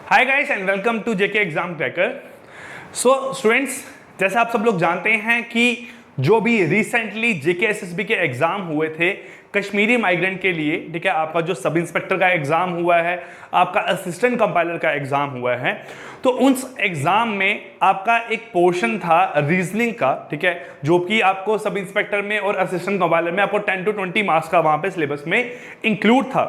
Hi guys and welcome to JK exam cracker. So students, जैसे आप सब लोग जानते हैं कि जो भी रिसेंटली जेके एसएसबी के एग्जाम हुए थे कश्मीरी माइग्रेंट के लिए, ठीक है, आपका जो सब इंस्पेक्टर का एग्जाम हुआ है, आपका असिस्टेंट कंपाइलर का एग्जाम हुआ है, तो उस एग्जाम में आपका एक पोर्शन था रीजनिंग का, ठीक है, जो कि आपको सब इंस्पेक्टर में और असिस्टेंट कंपाइलर में आपको 10 to 20 मार्क्स का वहां पे सिलेबस में इंक्लूड था।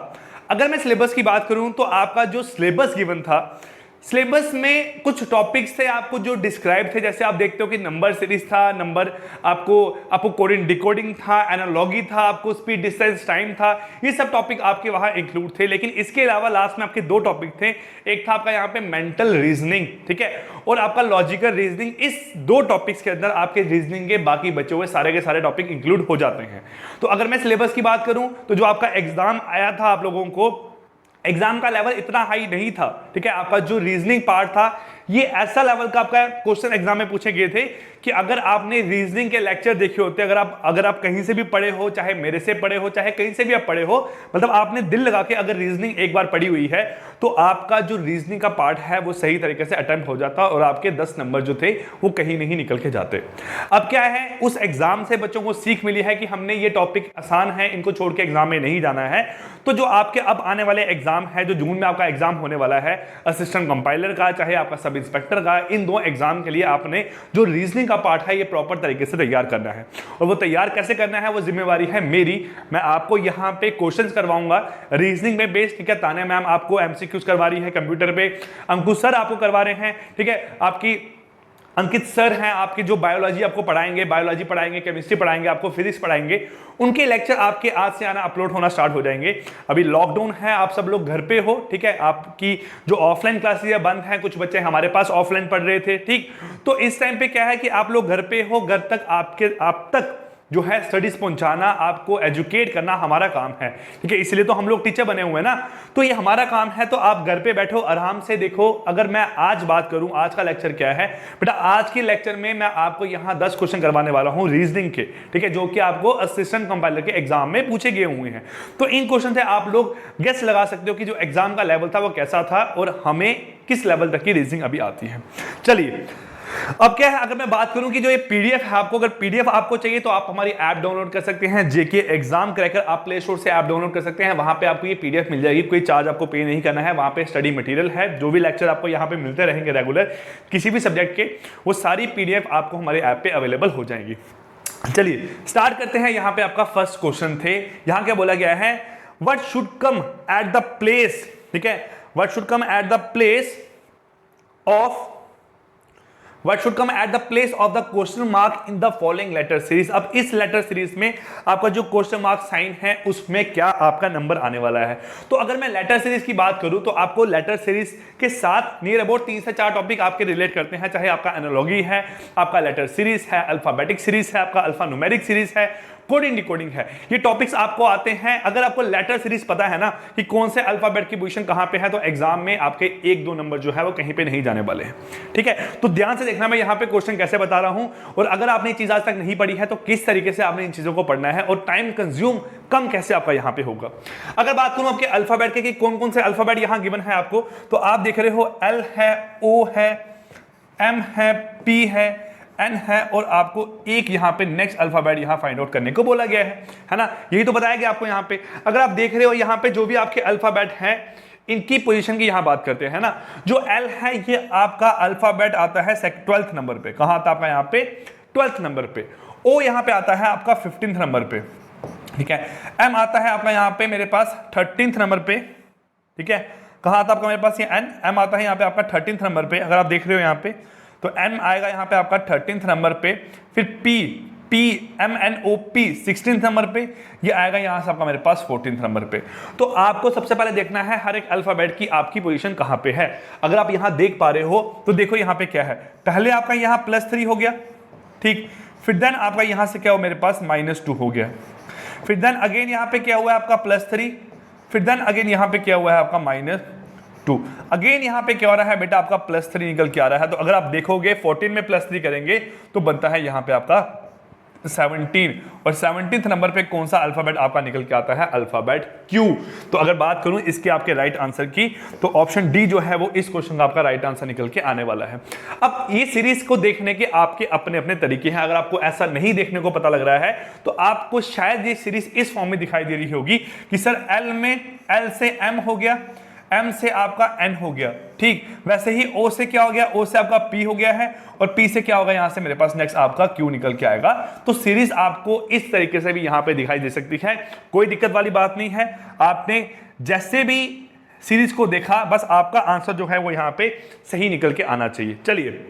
अगर मैं सिलेबस की बात करूं तो आपका जो सिलेबस गिवन था, सिलेबस में कुछ टॉपिक्स थे आपको जो डिस्क्राइब थे, जैसे आप देखते हो कि नंबर सीरीज था, नंबर आपको कोडिंग डिकोडिंग था, एनालॉगी था, आपको स्पीड डिस्टेंस टाइम था, ये सब टॉपिक आपके वहां इंक्लूड थे। लेकिन इसके अलावा लास्ट में आपके दो टॉपिक थे, एक था आपका यहाँ पे मेंटल रीजनिंग, ठीक है, और आपका लॉजिकल रीजनिंग। इस दो टॉपिक्स के अंदर आपके रीजनिंग के बाकी बचे हुए सारे के सारे टॉपिक इंक्लूड हो जाते हैं। तो अगर मैं सिलेबस की बात करूं तो जो आपका एग्जाम आया था, आप लोगों को एग्जाम का लेवल इतना हाई नहीं था, ठीक है। आपका जो रीजनिंग पार्ट था ये ऐसा लेवल का आपका क्वेश्चन एग्जाम में पूछे गए थे कि अगर आपने रीजनिंग के लेक्चर देखे होते, अगर आप कहीं से भी पढ़े हो, चाहे मेरे से पढ़े हो, चाहे कहीं से भी आप पढ़े हो, मतलब आपने दिल लगा के अगर रीजनिंग एक बार पढ़ी हुई है तो आपका जो रीजनिंग का पार्ट है वो सही तरीके से अटेम्प्ट हो जाता और आपके 10 नंबर जो थे वो कहीं नहीं निकल के जाते। अब क्या है, उस एग्जाम से बच्चों को सीख मिली है कि हमने ये टॉपिक आसान है, इनको छोड़ के एग्जाम में नहीं जाना है। तो जो आपके अब आने वाले एग्जाम है, जो जून में आपका एग्जाम होने वाला है असिस्टेंट कंपाइलर का, चाहे आपका सब इंस्पेक्टर का, इन दो एग्जाम के लिए आपने जो रीजनिंग का पार्ट है ये प्रॉपर तरीके से तैयार करना है। और वो तैयार कैसे करना है वो जिम्मेवारी है मेरी। मैं आपको यहाँ पे क्वेश्चंस करवाऊंगा रीजनिंग में बेस्ड, ठीक है। तान्या मैम आपको एमसीक्यूज करवा रही है कंप्यूटर पे, अंकुश सर आपको करवा रहे हैं, ठीक है, आपकी अंकित सर हैं आपके जो बायोलॉजी आपको पढ़ाएंगे, बायोलॉजी पढ़ाएंगे, केमिस्ट्री पढ़ाएंगे, आपको फिजिक्स पढ़ाएंगे। उनके लेक्चर आपके आज से आना अपलोड होना स्टार्ट हो जाएंगे। अभी लॉकडाउन है, आप सब लोग घर पे हो, ठीक है, आपकी जो ऑफलाइन क्लासेस बंद हैं, कुछ बच्चे हमारे पास ऑफलाइन पढ़ रहे थे, ठीक। तो इस टाइम पे क्या है कि आप लोग घर पे हो, घर तक आप तक जो है स्टडीज पहुंचाना, आपको एजुकेट करना हमारा काम है, ठीक है। इसलिए तो हम लोग टीचर बने हुए हैं ना, तो ये हमारा काम है। तो आप घर पे बैठो, आराम से देखो। अगर मैं आज बात करूं आज का लेक्चर क्या है बेटा, आज के लेक्चर में मैं आपको यहां 10 क्वेश्चन करवाने वाला हूं रीजनिंग के, ठीक है, जो कि आपको असिस्टेंट कंपाइलर के एग्जाम में पूछे गए हुए हैं। तो इन क्वेश्चन से आप लोग गेस लगा सकते हो कि जो एग्जाम का लेवल था वो कैसा था और हमें किस लेवल तक की रीजनिंग अभी आती है। चलिए, अब क्या है, अगर मैं बात करूं कि जो ये पीडीएफ है, आपको अगर पीडीएफ आपको चाहिए तो आप हमारी ऐप डाउनलोड कर सकते हैं, जेके एग्जाम क्रैकर। आप प्ले स्टोर से ऐप डाउनलोड कर सकते हैं, वहां पे आपको ये पीडीएफ मिल जाएगी, कोई चार्ज आपको पे नहीं करना है। वहां पे स्टडी मटेरियल है, जो भी लेक्चर आपको यहां पे मिलते रहेंगे रेगुलर किसी भी सब्जेक्ट के, वो सारी पीडीएफ आपको हमारे ऐप पे अवेलेबल हो जाएंगी। चलिए स्टार्ट करते हैं। यहां पे आपका फर्स्ट क्वेश्चन थे, यहां क्या बोला गया है, what should come at the place, ठीक है, what should come at the place of What should come at the place of the question mark in the following letter series। अब इस लेटर सीरीज में आपका जो क्वेश्चन मार्क साइन है उसमें क्या आपका नंबर आने वाला है। तो अगर मैं लेटर सीरीज की बात करूं तो आपको लेटर सीरीज के साथ नियर अबाउट 3 से 4 टॉपिक आपके रिलेट करते हैं, चाहे आपका एनालॉगी है, आपका लेटर सीरीज है, अल्फाबेटिक सीरीज है, आपका अल्फा न्यूमेरिक सीरीज है, कोडिंग डिकोडिंग है। ये टॉपिक्स आपको आते हैं। अगर आपको लेटर सीरीज पता है ना कि कौन से अल्फाबेट की पोजीशन कहां पे है, तो एग्जाम में आपके 1-2 नंबर जो है वो कहीं पे नहीं जाने वाले हैं, ठीक है। तो ध्यान से देखना मैं यहां पे क्वेश्चन कैसे बता रहा हूं, और अगर आपने ये चीज आज तक नहीं पढ़ी है तो किस तरीके से आपने इन चीजों को पढ़ना है और टाइम कंज्यूम कम कैसे आपका यहां पे होगा। अगर बात करूं आपके अल्फाबेट के कि कौन कौन से अल्फाबेट यहां गिवन है आपको, तो आप देख रहे हो एल है, ओ है, एम है, पी है, एन है, और आपको एक यहां पे नेक्स्ट अल्फाबेट यहां फाइंड आउट करने को बोला गया है ना। यही तो बताया गया आपको यहां पे। अगर आप देख रहे हो यहां पे जो भी आपके अल्फाबेट हैं इनकी पोजीशन की यहां बात करते हैं ना, जो एल है ये आपका अल्फाबेट आता है 12th नंबर पे। कहां आता है आपका यहां पे 12th नंबर पे। ओ यहां पे आता है आपका 15th नंबर पे, ठीक है। एम आता है आपका यहां पे मेरे पास 13th नंबर पे, ठीक है। कहां आता है आपका मेरे पास ये एन, एम आता है यहां पे आपका 13th नंबर पे। अगर आप देख रहे हो यहां पे तो एम आएगा यहां पे आपका 13th नंबर पे, फिर P M N O P 16th number पे, ये आएगा यहां से आपका मेरे पास 14th नंबर पे। तो आपको सबसे पहले देखना है हर एक अल्फाबेट की आपकी पोजीशन कहां पे है। अगर आप यहां देख पा रहे हो तो देखो यहां पे क्या है, पहले आपका यहां +3 हो गया, ठीक, फिर देन आपका यहां से क्या हो मेरे पास -2 हो गया, फिर देन अगेन यहां पे क्या हुआ है आपका +3, फिर देन अगेन यहां पे क्या हुआ है आपका -2, अगेन यहां पे क्या हो रहा है बेटा आपका +3 निकल के आ रहा है। तो अगर आप देखोगे 14 में +3 करेंगे तो बनता है यहां पे आपका 17 और 17th नंबर पे कौन सा अल्फाबेट आपका निकल के आता है? Alphabet Q. तो अगर बात करूं इसके आपके राइट आंसर की, तो ऑप्शन डी जो है वो इस क्वेश्चन का आपका राइट आंसर निकल के आने वाला है। अब ये सीरीज को देखने के आपके अपने अपने तरीके हैं। अगर आपको ऐसा नहीं देखने को पता लग रहा है तो आपको शायद ये सीरीज इस फॉर्म में दिखाई दे रही होगी कि सर एल में एल से एम हो गया, M से आपका N हो गया, ठीक। वैसे ही O से क्या हो गया? O से आपका P हो गया है, और P से क्या होगा? यहां से मेरे पास नेक्स्ट आपका Q निकल के आएगा। तो सीरीज आपको इस तरीके से भी यहां पे दिखाई दे सकती है, कोई दिक्कत वाली बात नहीं है। आपने जैसे भी सीरीज को देखा, बस आपका आंसर जो है वो यहां पे सही निकल के आना चाहिए। चलिए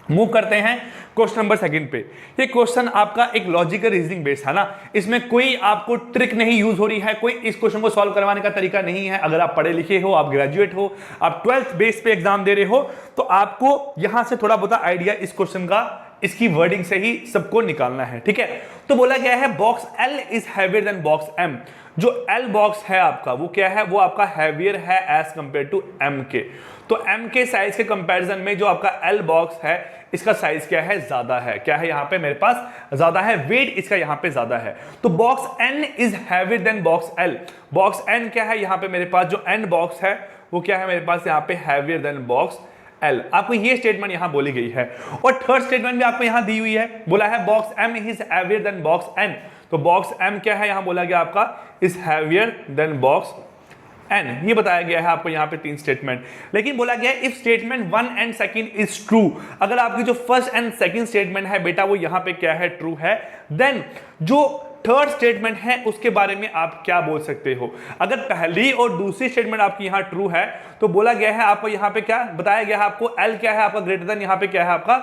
मूव करते हैं क्वेश्चन नंबर सेकंड पे। ये क्वेश्चन आपका एक लॉजिकल रीजनिंग बेस्ड है ना, इसमें कोई आपको ट्रिक नहीं यूज हो रही है, कोई इस क्वेश्चन को सॉल्व करवाने का तरीका नहीं है। अगर आप पढ़े लिखे हो, आप ग्रेजुएट हो, आप 12th बेस पे एग्जाम दे रहे हो, तो आपको यहां से थोड़ा बहुत आइडिया इस क्वेश्चन का, इसकी वर्डिंग से ही सबको निकालना है, ठीक है। तो बोला गया है box L is heavier than box M। जो L बॉक्स है आपका वो क्या है? वो आपका हैवियर है एज कंपेयर टू M के। तो M के साइज के कंपैरिजन में जो आपका L बॉक्स है, इसका साइज क्या है? ज्यादा है। क्या है यहां पे मेरे पास? ज्यादा है, वेट इसका यहां पे ज्यादा है। तो box N is heavier than box L। Box N क्या है यहां पे मेरे पास? जो N बॉक्स है वो क्या है मेरे पास यहां पे? Heavier than box L। आपको ये स्टेटमेंट यहां बोली गई है। और थर्ड स्टेटमेंट भी आपको यहां दी हुई है, बोला है box M is heavier than box N। तो बॉक्स M क्या है यहां बोला गया आपका? Is heavier than box N। ये बताया गया है आपको यहाँ पे 3 स्टेटमेंट। लेकिन बोला गया है if statement 1 and second is true, अगर आपकी जो फर्स्ट एंड सेकंड स्टेटमेंट है बेटा वो यहाँ पे क्या है? ट्रू है, देन जो थर्ड स्टेटमेंट है उसके बारे में आप क्या बोल सकते हो? अगर पहली और दूसरी स्टेटमेंट आपकी यहाँ ट्रू है तो बोला गया है आपको यहाँ पे क्या बताया गया है? आपको L क्या है आपका? ग्रेटर देन यहाँ पे क्या है आपका?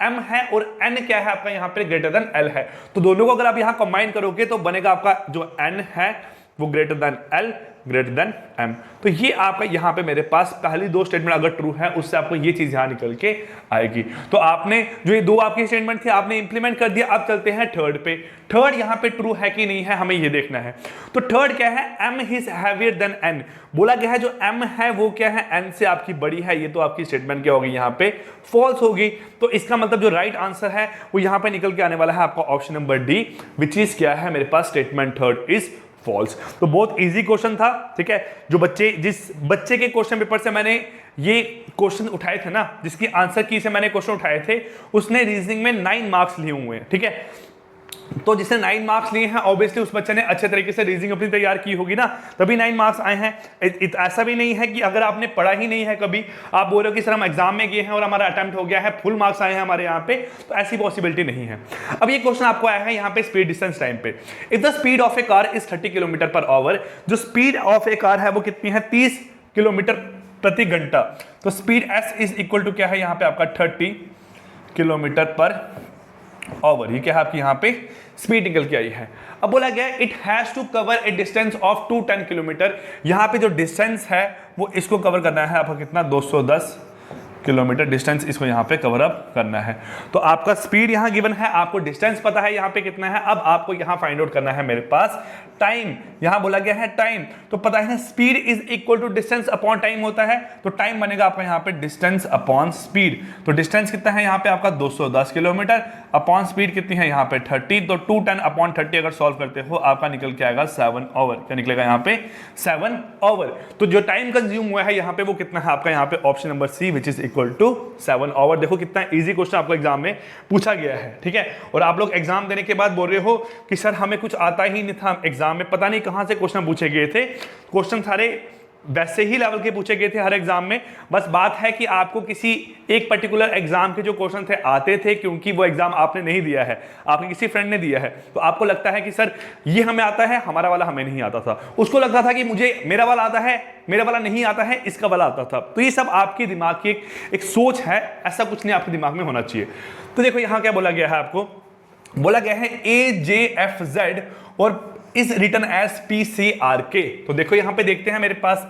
M है, और N क्या है आपका? यहाँ पे ग्रेटर देन L है। तो दोनों को अगर आप यहाँ कंबाइन करोगे तो बनेगा आपका जो N है वो greater than L, greater than M। तो ये आपका यहाँ पे मेरे पास पहली 2 स्टेटमेंट अगर ट्रू है, उससे आपको ये चीज यहाँ निकल के आएगी। तो आपने जो ये 2 आपकी स्टेटमेंट थी आपने इंप्लीमेंट कर दिया। अब चलते हैं थर्ड पे। थर्ड यहाँ पे ट्रू है कि नहीं है, हमें ये देखना है। तो थर्ड क्या है? M is heavier than N। बोला गया है जो M है वो क्या है? N से आपकी बड़ी है। ये तो आपकी स्टेटमेंट क्या होगी यहाँ पे? फॉल्स होगी। तो इसका मतलब जो राइट आंसर है वो यहाँ पे निकल के आने वाला है आपका option number D, which is क्या है मेरे पास? Statement third is false. तो बहुत इजी क्वेश्चन था, ठीक है। जिस बच्चे के क्वेश्चन पेपर से मैंने ये क्वेश्चन उठाए थे ना, जिसकी आंसर की से मैंने क्वेश्चन उठाए थे, उसने रीजनिंग में 9 मार्क्स लिए हुए हैं, ठीक है। तो जिसने 9 मार्क्स लिए हैं ऑब्वियसली उस बच्चे ने अच्छे तरीके से रीजनिंग अपनी तैयार की होगी ना, तभी 9 मार्क्स आए हैं। ऐसा भी नहीं है कि अगर आपने पढ़ा ही नहीं है कभी, आप बोल रहे हो कि सर हम एग्जाम में गए हैं और हमारा अटेम्प्ट हो गया है, फुल मार्क्स आए हैं हमारे यहाँ पे, तो ऐसी पॉसिबिलिटी नहीं है। अब ये क्वेश्चन आपको आया है यहाँ पे स्पीड डिस्टेंस टाइम पे। If the speed of a car is 30 kilometre per hour, जो स्पीड ऑफ ए कार है वो कितनी है? 30 किलोमीटर प्रति घंटा। तो speed s is equal to क्या है यहाँ पे आपका? 30 किलोमीटर पर आवर। ये क्या है आपकी यहाँ पे स्पीड निकल के आई है। अब बोला गया it has to cover a distance of 210 kilometre. यहाँ पे जो डिस्टेंस है वो इसको कवर करना है आपका कितना? 210 किलोमीटर डिस्टेंस इसको यहाँ पे कवर अप करना है। तो आपका स्पीड यहाँ गिवन है, आपको डिस्टेंस पता है यहाँ पे कितना है। अब आपको यहाँ फाइंड आउट करना है मेरे पास टाइम। यहाँ बोला गया है टाइम, तो पता है ना speed is equal to distance upon time होता है। तो टाइम बनेगा आपका यहाँ पे डिस्टेंस अपॉन स्पीड। तो डिस्टेंस कितना है यहाँ पे आपका? 210 किलोमीटर अपॉन स्पीड कितनी है यहाँ पे? 30। तो 210 अपॉन 30 अगर सॉल्व करते हो आपका निकल के आएगा 7 आवर। क्या निकलेगा यहाँ पे? 7 आवर। तो जो टाइम कंज्यूम हुआ है यहाँ पे वो कितना है आपका? यहाँ पे option number C, which is equal to 7 hour. देखो कितना इजी क्वेश्चन आपको एग्जाम में पूछा गया है, ठीक है। और आप लोग एग्जाम देने के बाद बोल रहे हो कि सर हमें कुछ आता ही नहीं था एग्जाम में, पता नहीं कहां से क्वेश्चन पूछे गए थे। क्वेश्चन सारे वैसे ही लेवल के पूछे गए थे हर एग्जाम में। बस बात है कि आपको किसी एक पर्टिकुलर एग्जाम के जो क्वेश्चन थे आते थे, क्योंकि वो एग्जाम आपने नहीं दिया है, आपके किसी फ्रेंड ने दिया है, तो आपको लगता है कि सर ये हमें आता है, हमारा वाला हमें नहीं आता था। उसको लगता था कि मुझे मेरा वाला आता है, मेरा वाला नहीं आता है, इसका वाला आता था। तो ये सब आपके दिमाग की एक सोच है, ऐसा कुछ नहीं आपके दिमाग में होना चाहिए। तो देखो यहाँ क्या बोला गया है आपको? बोला गया है AJFZ और इज रिटन एज PCRK। तो देखो यहां पे देखते हैं मेरे पास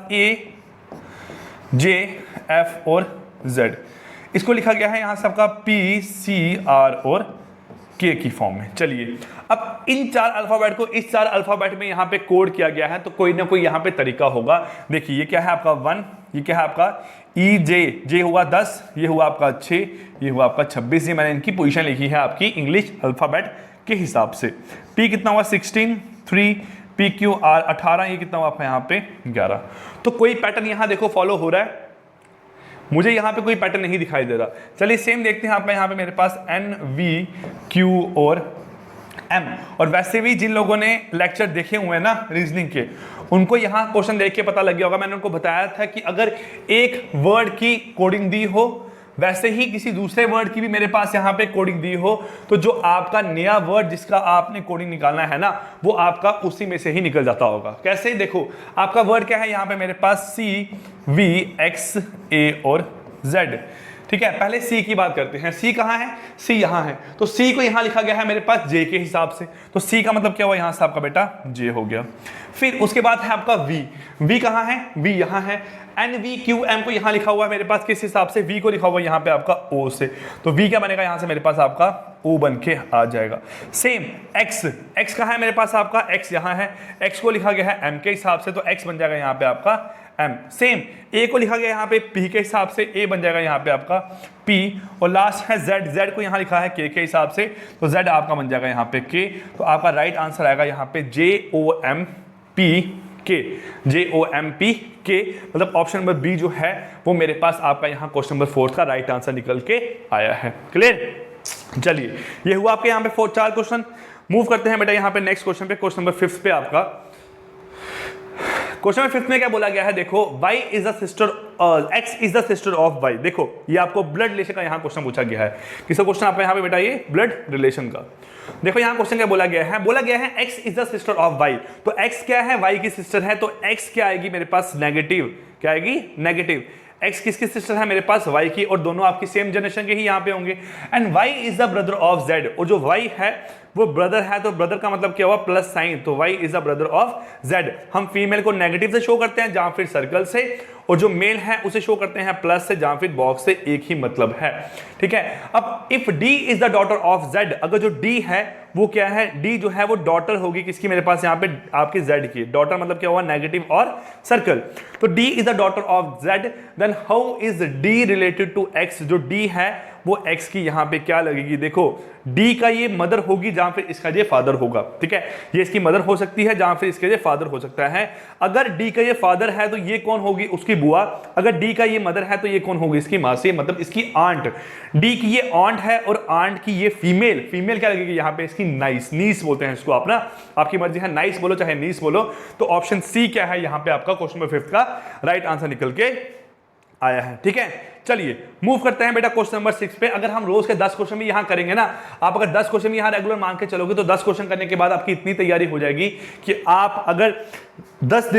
AJF और Z, इसको लिखा गया है यहां से आपका PCR और K की फॉर्म में। चलिए अब इन 4 अल्फाबेट को इस 4 अल्फाबेट में यहां पे कोड किया गया है, तो कोई ना कोई यहां पे तरीका होगा। देखिए ये क्या है आपका 1, ये क्या है आपका EJ हुआ 10, ये हुआ आपका 6, ये हुआ आपका 26। ये मैंने इनकी पोजीशन लिखी है आपकी इंग्लिश अल्फाबेट के हिसाब से। P कितना हुआ 16, 3, PQR 18, ये कितना हुआ आपका यहाँ पे 11। तो कोई पैटर्न यहाँ देखो फॉलो हो रहा है, मुझे यहाँ पे कोई पैटर्न नहीं दिखाई दे रहा। चलिए सेम देखते हैं आपका यहाँ पे मेरे पास N, V, Q और M। और वैसे भी जिन लोगों ने लेक्चर देखे हुए हैं ना रीजनिंग के, उनको यहाँ क्वेश्चन देख के पता लग गया होगा, मैंने उनको बताया था कि अगर एक वर्ड की कोडिंग दी हो, वैसे ही किसी दूसरे वर्ड की भी मेरे पास यहाँ पे कोडिंग दी हो, तो जो आपका नया वर्ड जिसका आपने कोडिंग निकालना है ना, वो आपका उसी में से ही निकल जाता होगा। कैसे? देखो आपका वर्ड क्या है यहाँ पे मेरे पास C, V, X, A और Z। ठीक है, पहले C की बात करते हैं। C कहाँ है? C यहाँ है, तो C को यहाँ लिखा गया है मेरे पास J के हिसाब से, तो C का मतलब क्या हुआ यहाँ से आपका बेटा J हो गया। फिर उसके बाद है आपका V। V कहाँ है? V यहाँ है। N, V, Q, M को यहाँ लिखा हुआ है मेरे पास किस हिसाब से? V को लिखा हुआ है यहाँ पे आपका O से, तो V क्या बनेगा यहाँ से मेरे पास आपका O बन के आ जाएगा। सेम X, X कहाँ है मेरे पास आपका? X यहाँ है, X को लिखा गया है M के हिसाब से, तो X बन जाएगा यहाँ पे आपका M। सेम A को लिखा गया यहाँ पे P के हिसाब से, A बन जाएगा यहाँ पे आपका P। और लास्ट है Z, Z को यहाँ लिखा है K के हिसाब से, तो Z आपका बन जाएगा यहाँ पे K। तो आपका राइट आंसर आएगा यहाँ पे JOMPK, JOMPK, मतलब ऑप्शन नंबर बी जो है वो मेरे पास आपका यहाँ क्वेश्चन नंबर 4 का राइट आंसर निकल के आया है। क्लियर? चलिए ये हुआ आपके यहाँ पे 4 क्वेश्चन। मूव करते हैं बेटा यहाँ पे नेक्स्ट क्वेश्चन पे, क्वेश्चन नंबर 5 पे आपका। क्वेश्चन नंबर 5 में क्या बोला गया है? देखो y is the sister, x is the sister of y। देखो ये आपको ब्लड रिलेशन का यहाँ क्वेश्चन पूछा गया है। किसका क्वेश्चन आपका यहाँ पे बेटा? ये ब्लड रिलेशन का। देखो यहाँ क्वेश्चन क्या बोला गया है? बोला गया है x is the sister of y। तो x क्या है? y की सिस्टर है, तो x क्या आएगी मेरे पास? नेगेटिव। क्या आएगी? नेगेटिव। x किसकी सिस्टर है मेरे पास? y की, और दोनों आपकी सेम जनरेशन के ही यहाँ पे होंगे। And y is the brother of z, और जो y है वो ब्रदर है, तो ब्रदर का मतलब क्या हुआ? प्लस साइन, तो y is the brother of z। हम फीमेल को नेगेटिव से शो करते हैं जहां फिर सर्कल से, और जो मेल है उसे शो करते हैं प्लस से जहां फिर बॉक्स से, एक ही मतलब है। ठीक है, अब if d is the daughter of z, अगर जो d है वो क्या है? d जो है वो डॉटर होगी किसकी मेरे पास? यहाँ पे आपकी z की। डॉटर मतलब क्या हुआ? नेगेटिव और सर्कल। तो d is the daughter of z, then how is d related to x? जो d है वो x की यहाँ पे क्या लगेगी? देखो d का ये मदर होगी जहां फिर इसका ये फादर होगा। ठीक है, ये इसकी मदर हो सकती है जहां फिर इसका ये फादर हो सकता है। अगर d का ये फादर है तो ये कौन होगी? उसकी बुआ। अगर d का ये मदर है तो ये कौन होगी? इसकी मासी, मतलब इसकी आंट। d की ये आंट है और आंट की ये फीमेल। फीमेल क्या लगेगी यहाँ पे? इसकी नाइस, नीस बोलते हैं इसको आप ना, आपकी मर्जी है, नाइस बोलो चाहे नीस बोलो। तो ऑप्शन सी क्या है यहाँ पे आपका क्वेश्चन नंबर 5 का राइट आंसर निकल के आया है। ठीक है, चलिए मूव करते हैं बेटा क्वेश्चन नंबर 6 पे। अगर हम रोज के 10 क्वेश्चन भी यहां करेंगे ना, आप अगर 10 क्वेश्चन भी यहां रेगुलर मान के चलोगे तो 10 क्वेश्चन करने के बाद आपकी इतनी तैयारी हो जाएगी कि आप अगर 30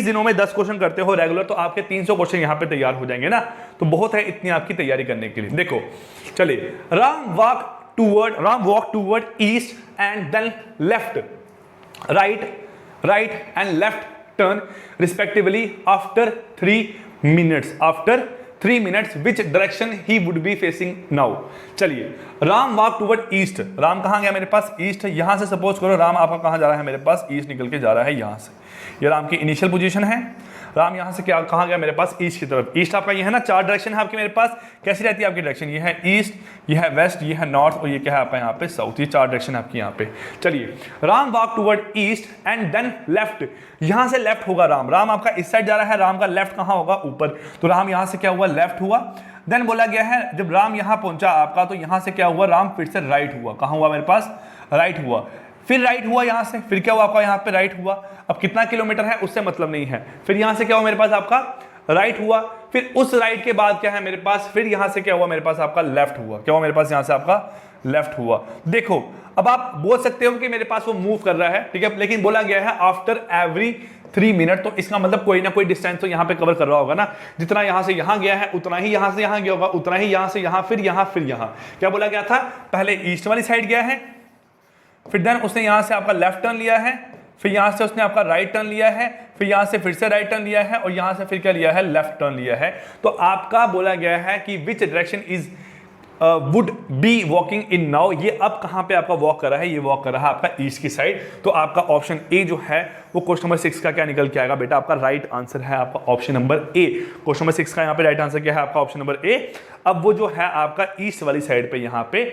दिनों में 10 क्वेश्चन करते हो रेगुलर, तो आपके 300 क्वेश्चन यहां पे तैयार हो जाएंगे ना। तो बहुत है इतनी आपकी तैयारी करने के लिए। देखो चलिए, Ram walk toward east and then left, right and left turn respectively after 3 minutes, after 3 minutes which direction he would be facing now? चलिए, Ram walk toward east. Ram कहाँ गया मेरे पास? ईस्ट। यहां से सपोज करो राम आपका कहाँ जा रहा है मेरे पास? ईस्ट निकल के जा रहा है यहां से। ये राम की इनिशियल पोजीशन है। राम यहां से क्या कहाँ गया मेरे पास? ईस्ट की तरफ। ईस्ट आपका ये है ना, 4 डायरेक्शन है आपके मेरे पास। कैसी रहती है आपकी डायरेक्शन? ये है ईस्ट, ये है वेस्ट, ये है नॉर्थ, और ये क्या है आपका यहाँ पे? साउथ। ये 4 डायरेक्शन है आपकी यहाँ पे। चलिए, Ram walk toward east and then left. यहां से लेफ्ट होगा राम आपका इस साइड जा रहा है, राम का लेफ्ट कहाँ होगा? ऊपर। तो राम यहां से क्या हुआ? लेफ्ट हुआ। देन बोला गया है जब राम यहां पहुंचा आपका, तो यहां से क्या हुआ? राम फिर से राइट हुआ। कहां हुआ मेरे पास? राइट हुआ। फिर राइट हुआ यहां से, फिर क्या हुआ आपका? यहाँ पे राइट हुआ। अब कितना किलोमीटर है उससे मतलब नहीं है। फिर यहां से क्या हुआ मेरे पास? आपका राइट हुआ। फिर उस राइट के बाद क्या है मेरे पास? फिर यहां से क्या हुआ मेरे पास? आपका लेफ्ट हुआ। क्या हुआ मेरे पास? यहां से आपका लेफ्ट हुआ। देखो अब आप बोल सकते हो कि मेरे पास वो मूव कर रहा है, ठीक है, लेकिन बोला गया है आफ्टर एवरी 3 मिनट, तो इसका मतलब कोई ना कोई डिस्टेंस तो यहाँ पे कवर कर रहा होगा ना। जितना यहाँ से यहाँ गया है उतना ही यहाँ से यहाँ गया होगा, उतना ही यहाँ से यहाँ, फिर यहाँ, फिर यहाँ। क्या बोला गया था? पहले ईस्ट वाली साइड गया है, फिर देन उसने यहाँ से आपका लेफ्ट टर्न लिया है, फिर यहाँ से उसने आपका राइट टर्न लिया है, फिर यहाँ से फिर से राइट टर्न लिया है, और यहाँ से फिर क्या लिया है? लेफ्ट टर्न लिया है। तो आपका बोला गया है कि which direction is would be walking in now. ये अब कहां पे आपका वॉक कर रहा है? ये वॉक कर रहा है आपका ईस्ट की साइड। तो आपका ऑप्शन ए जो है वो क्वेश्चन नंबर 6 का क्या निकल के आएगा बेटा? आपका राइट आंसर है आपका option number A. Question number 6 का यहाँ पे राइट आंसर क्या है? आपका ऑप्शन नंबर ए। अब वो जो है आपका ईस्ट वाली साइड पे यहाँ पे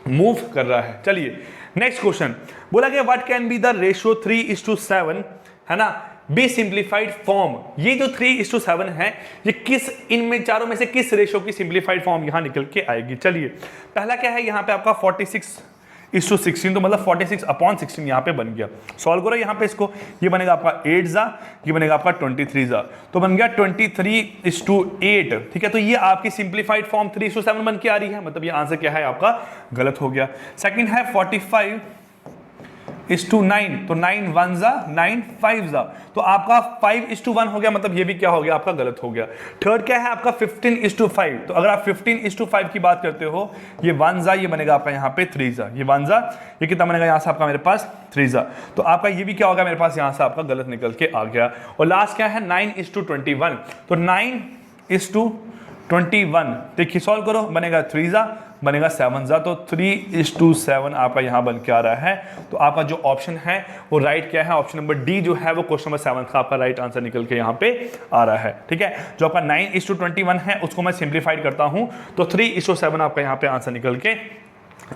मूव कर रहा है। चलिए नेक्स्ट क्वेश्चन बोला गया what can be the ratio 3:7, है ना, बी सिंप्लीफाइड फॉर्म। ये जो 3:7 है ये किस, इनमें चारों में से किस रेशियो की सिंप्लीफाइड फॉर्म यहां निकल के आएगी। चलिए पहला क्या है, यहां पे आपका 46:16, तो मतलब 46/16 यहां पे बन गया। सॉल्व करो यहां पे इसको, ये बनेगा आपका 8 जा, ये बनेगा आपका 23 जा, तो बन गया 23:8। ठीक है, तो ये आपकी सिंप्लीफाइड फॉर्म 3:7 बन के आ रही है, मतलब ये आंसर क्या है आपका गलत हो गया। सेकंड है 45:9, तो 9 1 जा 9 5 जा, तो आपका 5:1 हो गया, मतलब ये भी क्या हो गया आपका गलत हो गया। थर्ड क्या है आपका 15:5, तो अगर आप 15:5 की बात करते हो, ये 1 जा, ये बनेगा आपका यहाँ पे 3 जा, ये 1 जा, ये कितना बनेगा यहाँ से आपका मेरे पास 3 जा, तो आपका ये भी क्या होगा मेरे पास यहाँ से आपका गलत निकल के आ गया। और लास्ट क्या है 9:21, तो 9:21, देखिए सॉल्व करो, बनेगा 3 जा, बनेगा 7 जा, तो 3:7 आपका यहाँ बन के आ रहा है। तो आपका जो ऑप्शन है वो राइट क्या है, ऑप्शन नंबर डी जो है वो क्वेश्चन नंबर 7 का आपका राइट आंसर निकल के यहाँ पे आ रहा है। ठीक है, जो आपका 9:21 है उसको मैं सिंप्लीफाइड करता हूँ तो 3:7 आपका यहाँ पे आंसर निकल के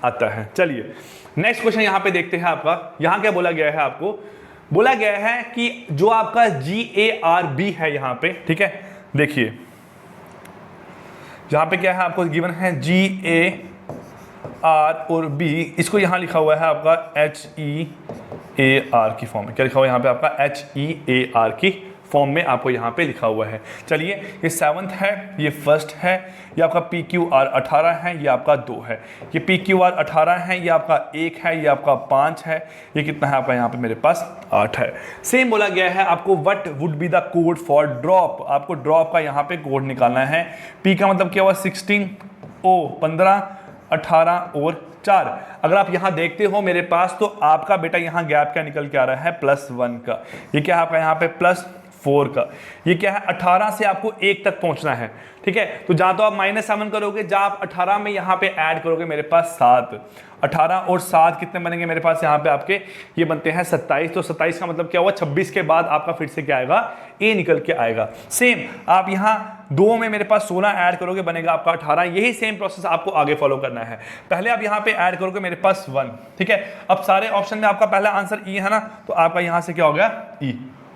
आता है। चलिए नेक्स्ट क्वेश्चन यहाँ पे देखते हैं आपका, यहाँ क्या बोला गया है, आपको बोला गया है कि जो आपका GARB है यहाँ पे, ठीक है, देखिए जहां पे क्या है आपको गिवन है GAR और B, इसको यहां लिखा हुआ है आपका HEAR की फॉर्म में, क्या लिखा हुआ है यहाँ पे आपका HEAR की फॉर्म में आपको यहाँ पे लिखा हुआ है। चलिए ये 7th है, ये 1st है, ये आपका PQR 18 है, ये आपका 2 है, ये PQR 18 है, ये आपका 1 है, ये आपका 5 है, ये कितना है आपका यहाँ पे मेरे पास 8 है। सेम बोला गया है आपको what would be the code for drop, आपको ड्रॉप का यहाँ पे कोड निकालना है। P का मतलब क्या हुआ 16, O 15, 18 और 4। अगर आप यहाँ देखते हो मेरे पास, तो आपका बेटा यहाँ गैप क्या निकल के आ रहा है +1 का, ये क्या है आपका यहाँ पे +4 का, ये क्या है 18 से आपको 1 तक पहुंचना है। ठीक है, तो जहां तो आप -7 करोगे, जहां आप 18 में यहाँ पे ऐड करोगे मेरे पास 7, 18 और 7 कितने बनेंगे मेरे पास यहाँ पे आपके, ये बनते हैं 27, तो 27 का मतलब क्या हुआ 26 के बाद आपका फिर से क्या आएगा A निकल के आएगा। सेम आप यहाँ 2 में मेरे पास 16 ऐड करोगे, बनेगा आपका 18, यही सेम प्रोसेस आपको आगे फॉलो करना है। पहले आप यहाँ पे ऐड करोगे मेरे पास 1, ठीक है, अब सारे ऑप्शन में आपका पहला आंसर E है ना, तो आपका यहाँ से क्या हो गया E।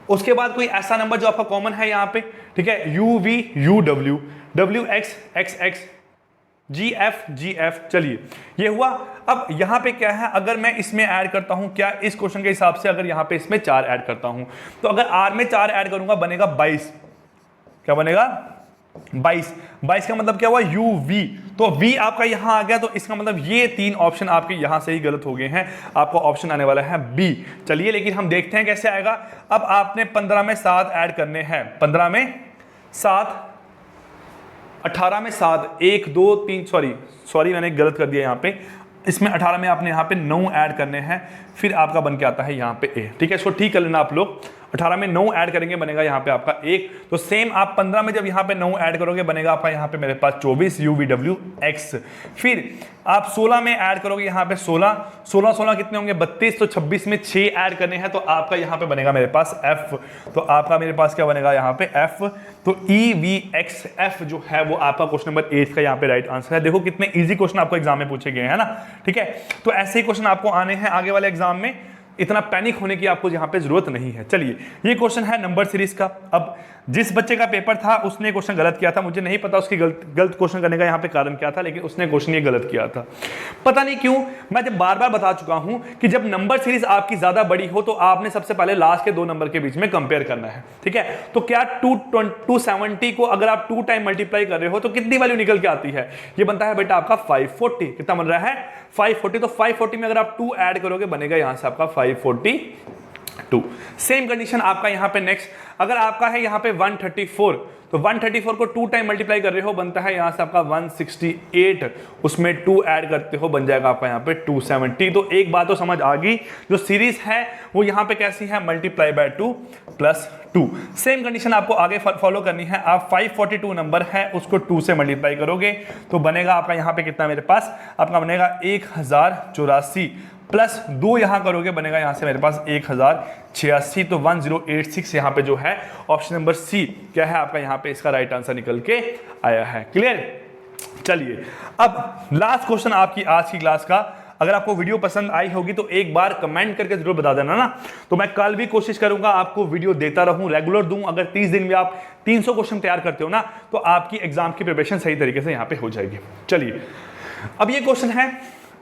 उसके बाद कोई ऐसा नंबर जो आपका कॉमन है यहाँ पे, ठीक है, UV UW WX XX GF GF, चलिए ये हुआ। अब यहाँ पे क्या है, अगर मैं इसमें ऐड करता हूँ, क्या इस क्वेश्चन के हिसाब से अगर यहाँ पे इसमें 4 ऐड करता हूँ, तो अगर R में 4 ऐड करूंगा बनेगा 22, क्या बनेगा 22 का मतलब क्या हुआ UV, तो V आपका यहाँ आ गया, तो इसका मतलब ये 3 ऑप्शन आपके यहाँ से ही गलत हो गए हैं, आपका ऑप्शन आने वाला है B। चलिए लेकिन हम देखते हैं कैसे आएगा। अब आपने 15 में 7 ऐड करने हैं, 15 में 7, 18 में 7, 1 2 3, सॉरी मैंने गलत कर दिया यहाँ पे, इसमें 18 में आपने यहाँ पे 9 ऐड करने हैं, फिर आपका बन के आता है यहाँ पे A। ठीक है, इसको ठीक कर लेना आप लोग, 18 में 9 ऐड करेंगे बनेगा यहाँ पे आपका 1, तो सेम आप 15 में जब यहाँ पे 9 ऐड करोगे बनेगा आपका यहाँ पे मेरे पास 24 UVWX। फिर आप 16 में ऐड करोगे यहाँ पे 16 कितने होंगे 32, तो 26 में 6 ऐड करने हैं, तो आपका यहाँ पे बनेगा मेरे पास F। तो आपका मेरे पास क्या बनेगा यहाँ पे F, तो EVXF जो है वो आपका क्वेश्चन नंबर 8 का यहाँ पे राइट आंसर है। देखो कितने इजी क्वेश्चन आपको एग्जाम में पूछे गए हैं ना। ठीक है, तो ऐसे ही क्वेश्चन आपको आने हैं आगे वाले एग्जाम में, इतना पैनिक होने की आपको यहाँ पे जरूरत नहीं है। चलिए ये क्वेश्चन है नंबर सीरीज का। अब जिस बच्चे का पेपर था उसने क्वेश्चन गलत किया था, मुझे नहीं पता उसकी गलत क्वेश्चन करने का यहाँ पे कारण क्या था, लेकिन उसने क्वेश्चन ये गलत किया था, पता नहीं क्यों। मैं जब बार बार बता चुका हूं कि जब नंबर सीरीज आपकी ज्यादा बड़ी हो तो आपने सबसे पहले लास्ट के 2 नंबर के बीच में कंपेयर करना है। ठीक है, तो क्या 270 को अगर आप 2 टाइम मल्टीप्लाई कर रहे हो तो कितनी वैल्यू निकल के आती है, ये बनता है बेटा आपका 540। कितना बन रहा है 540, तो 540 में अगर आप 2 ऐड करोगे बनेगा यहां से आपका 542। सेम कंडीशन आपका यहां पे नेक्स्ट, अगर आपका है यहां पे 134, तो 134 को 2 टाइम मल्टीप्लाई कर रहे हो बनता है यहां से आपका 168, उसमें 2 ऐड करते हो बन जाएगा आपका यहां पे 270। तो एक बात तो समझ आ गई, जो सीरीज है वो यहां पे कैसी है, multiply by 2 plus 2। Same condition आपको आगे फॉलो करनी है। आप 542 नंबर है उसको 2 से मल्टीप्लाई करोगे तो बनेगा आपका यहां पे कितना, मेरे पास आपका बनेगा 1084 प्लस 2 यहां करोगे बनेगा यहां से मेरे पास 1086, तो 1086 यहां पे जो है ऑप्शन नंबर सी क्या है आपका यहां पे इसका राइट आंसर निकल के आया है। क्लियर। चलिए अब लास्ट क्वेश्चन आपकी आज की क्लास का, अगर आपको वीडियो पसंद आई होगी तो एक बार कमेंट करके जरूर बता देना ना, तो मैं कल भी कोशिश करूंगा आपको वीडियो देता रहूं, रेगुलर दूं। अगर 30 दिन में आप 300 क्वेश्चन तैयार करते हो ना, तो आपकी एग्जाम की प्रिपरेशन सही तरीके से यहां पे हो जाएगी। चलिए, अब ये क्वेश्चन है,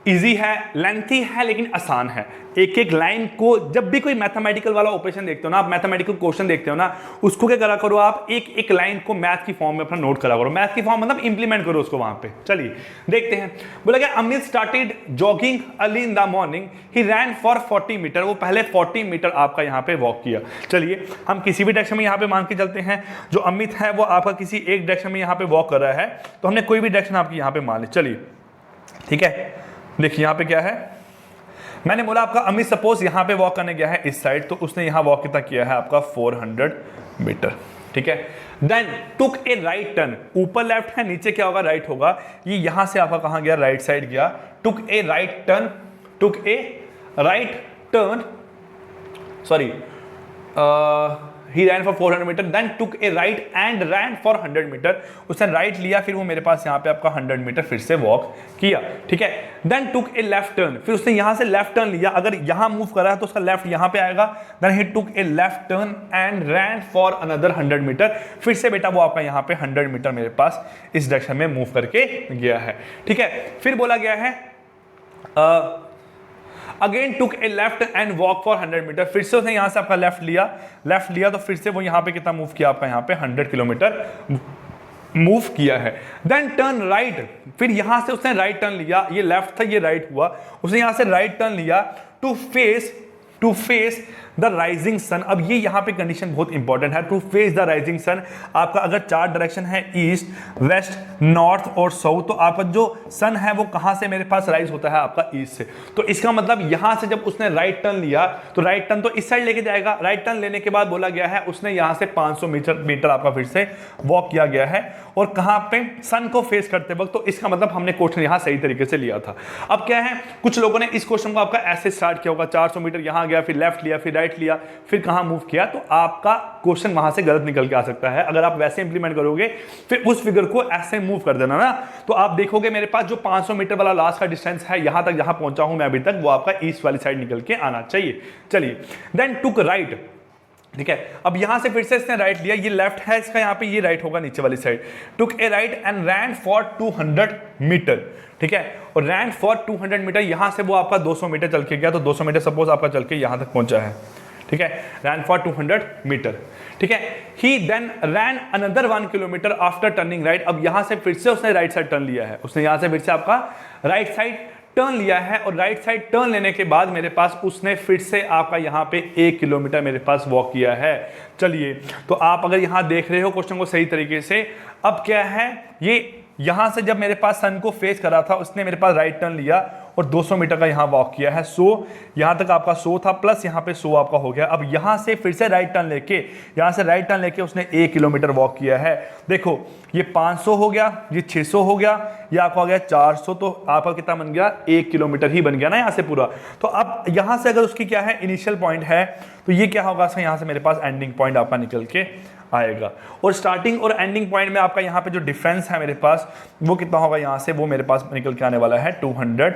इजी है, लेंथी है, लेकिन आसान है। एक एक लाइन को, जब भी कोई मैथमेटिकल वाला ऑपरेशन देखते हो ना, आप मैथमेटिकल क्वेश्चन देखते हो ना, उसको क्या करा करो, आप एक एक लाइन को मैथ की फॉर्म में अपना नोट करा करो। मैथ की फॉर्म मतलब इंप्लीमेंट करो उसको वहां पे। चलिए देखते हैं। बोला क्या, Amit started jogging early in the morning, he ran for 40 metre. वो पहले 40 मीटर आपका यहाँ पे वॉक किया। चलिए, हम किसी भी डायरेक्शन में यहाँ पे मान के चलते हैं, जो अमित है वो आपका किसी एक डायरेक्शन में यहाँ पे वॉक कर रहा है, तो हमने कोई भी डायरेक्शन आपकी यहाँ पे मान ली। चलिए ठीक है, देखिए यहाँ पे क्या है, मैंने बोला आपका अमित सपोज यहाँ पे वॉक करने गया है इस साइड, तो उसने यहाँ वॉक कितना किया है आपका 400 मीटर। ठीक है, then took a right turn, ऊपर लेफ्ट है, नीचे क्या होगा, राइट होगा। ये यहाँ से आपका कहाँ गया, राइट साइड गया। Took a right turn, took a right turn, sorry, he ran for 400 metre, then took a right and ran for 100 metre. उसने राइट लिया, फिर वो मेरे पास यहाँ पे आपका 100 मीटर फिर से वॉक किया। ठीक है, then took a left turn, फिर उसने यहाँ से लेफ्ट टर्न लिया। अगर यहाँ मूव कर रहा है तो उसका लेफ्ट यहाँ पे आएगा। then he took a left turn and ran for another 100 metre. फिर से बेटा वो आपका यहाँ पे 100 मीटर मेरे पास इस डायरेक्शन में मूव करके गया है। ठीक है, फिर बोला गया है again took a left and walk for 100 metre. फिर से उसने यहां से आपका लेफ्ट लिया तो फिर से वो यहां पे कितना मूव किया, आपका यहां पे 100 किलोमीटर मूव किया है। देन टर्न राइट, फिर यहां से उसने राइट टर्न लिया, ये लेफ्ट था ये राइट हुआ, उसने यहां से राइट टर्न लिया to face the rising sun. अब ये यहाँ पे कंडीशन बहुत इंपॉर्टेंट है, to face the rising sun. आपका अगर 4 डायरेक्शन है, ईस्ट, वेस्ट, नॉर्थ और साउथ, तो आपका जो सन है वो कहाँ से मेरे पास राइज होता है, आपका ईस्ट से। तो इसका मतलब यहाँ से जब उसने राइट टर्न लिया तो राइट टर्न तो इस साइड लेके जाएगा। राइट टर्न लेने के बाद बोला गया है उसने यहाँ से 500 मीटर आपका फिर से वॉक किया गया है, और कहाँ पे, सन को फेस करते वक्त। तो इसका मतलब हमने क्वेश्चन यहाँ सही तरीके से लिया था। अब क्या है, कुछ लोगों ने इस क्वेश्चन को आपका ऐसे स्टार्ट किया होगा, 400 मीटर यहाँ गया, फिर लेफ्ट लिया, फिर राइट लिया, फिर कहां मूव किया, तो आपका क्वेश्चन वहां से गलत निकल के आ सकता है। अगर आप वैसे इंप्लीमेंट करोगे, फिर उस फिगर को ऐसे मूव कर देना ना, तो आप देखोगे मेरे पास जो 500 मीटर वाला लास्ट का डिस्टेंस है, यहां तक जहां पहुंचा हूं मैं अभी तक, वो आपका ईस्ट वाली साइड निकल के आना चाहिए। चलिए, देन टुक राइट। ठीक है, अब यहां से फिर से इसने राइट लिया, ये लेफ्ट है इसका, यहां पे ये राइट होगा नीचे वाली side. Took a right and ran for 200 metre. ठीक है, और रैन फॉर 200 मीटर, यहां से वो आपका 200 मीटर चल के गया, तो 200 मीटर सपोज आपका चल के यहां तक पहुंचा है। ठीक है, रैन फॉर 200 मीटर। ठीक है, he then ran another 1 kilometre after turning right. अब यहां से फिर से उसने राइट साइड टर्न लिया है, उसने यहां से फिर से आपका राइट साइड टर्न लिया है, और राइट साइड टर्न लेने के बाद मेरे पास उसने फिर से आपका यहाँ पे 1 किलोमीटर मेरे पास वॉक किया है। चलिए, तो आप अगर यहाँ देख रहे हो क्वेश्चन को सही तरीके से, अब क्या है, ये यहां से जब मेरे पास सन को फेस करा था, उसने मेरे पास राइट टर्न लिया और 200 मीटर का यहां वॉक किया है। 100 यहां तक आपका 100 था, प्लस यहां पे 100 आपका हो गया। अब यहां से फिर से राइट टर्न लेके, यहां से राइट टर्न लेके उसने 1 किलोमीटर वॉक किया है। देखो, ये 500 हो गया, ये 600 हो गया, ये आपका हो गया 400, तो आपका कितना बन गया, 1 किलोमीटर ही बन गया ना यहां से पूरा। तो अब यहां से अगर उसकी क्या है, इनिशियल पॉइंट है, तो ये क्या होगा, यहां से मेरे पास एंडिंग पॉइंट आपका निकल के आएगा। और स्टार्टिंग और एंडिंग पॉइंट में आपका यहाँ पे जो डिफरेंस है मेरे पास, वो कितना होगा, यहाँ से वो मेरे पास निकल के आने वाला है 200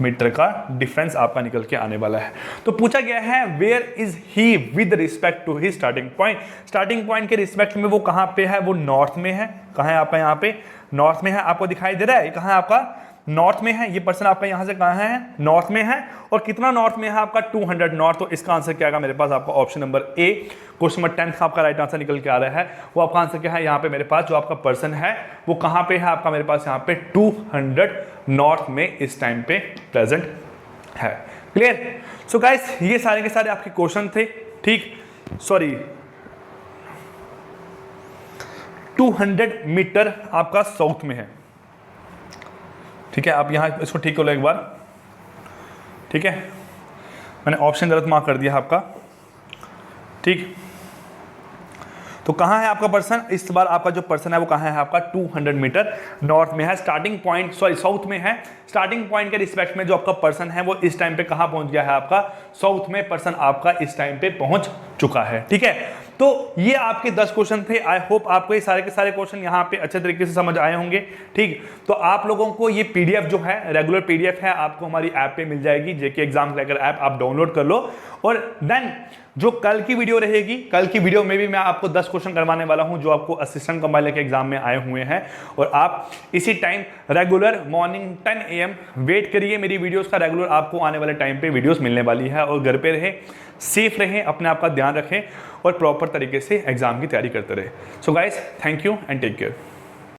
मीटर का डिफरेंस आपका निकल के आने वाला है। तो पूछा गया है where is he with respect to he starting point. Starting point के रिस्पेक्ट में वो कहाँ पे है, वो नॉर्थ में है। कहाँ है आपका, यहाँ पे नॉर्थ में है, आपको दिखाई दे रहा है, कहाँ है आपका, नॉर्थ में है। ये पर्सन आपका यहाँ से कहाँ है, नॉर्थ में है। और कितना नॉर्थ में है आपका, 200 नॉर्थ। तो इसका आंसर क्या आएगा मेरे पास, आपका option number A, question number 10 का आपका राइट आंसर निकल के आ रहा है। वो आपका आंसर क्या है, यहाँ पे मेरे पास जो आपका पर्सन है वो कहाँ पे है आपका, मेरे पास यहाँ पे 200 नॉर्थ में इस टाइम पे प्रेजेंट है। क्लियर। सो गाइस, ये सारे के सारे आपके क्वेश्चन थे। ठीक, सॉरी, 200 मीटर आपका साउथ में है। ठीक है, आप यहाँ इसको ठीक कर लो एक बार। ठीक है, मैंने ऑप्शन गलत मार्क कर दिया आपका। ठीक, तो कहाँ है आपका पर्सन, इस बार आपका जो पर्सन है वो कहाँ है आपका, 200 मीटर नॉर्थ में है। स्टार्टिंग पॉइंट, सॉरी, साउथ में है। स्टार्टिंग पॉइंट के रिस्पेक्ट में जो आपका पर्सन है वो इस टाइम पे कहाँ पहुंच गया है आपका, साउथ में पर्सन आपका इस टाइम पे पहुंच चुका है। ठीक है, तो ये आपके 10 क्वेश्चन थे। आई होप आपको ये सारे के सारे क्वेश्चन यहाँ पे अच्छे तरीके से समझ आए होंगे। ठीक, तो आप लोगों को ये पीडीएफ जो है, रेगुलर पीडीएफ है, आपको हमारी ऐप पे मिल जाएगी, जेके एग्जाम क्रैकर ऐप आप डाउनलोड कर लो। और देन जो कल की वीडियो रहेगी, कल की वीडियो में भी मैं आपको 10 क्वेश्चन करवाने वाला हूं जो आपको असिस्टेंट कंपाइलर के एग्जाम में आए हुए हैं। और आप इसी time regular morning 10 AM wait करिए मेरी वीडियोस का। रेगुलर आपको आने वाले टाइम पे वीडियोस मिलने वाली है। और घर पे रहें, सेफ रहें, अपने आप का ध्यान रखें और प्रॉपर तरीके से एग्जाम की तैयारी करते रहे। So guys, thank you and take care.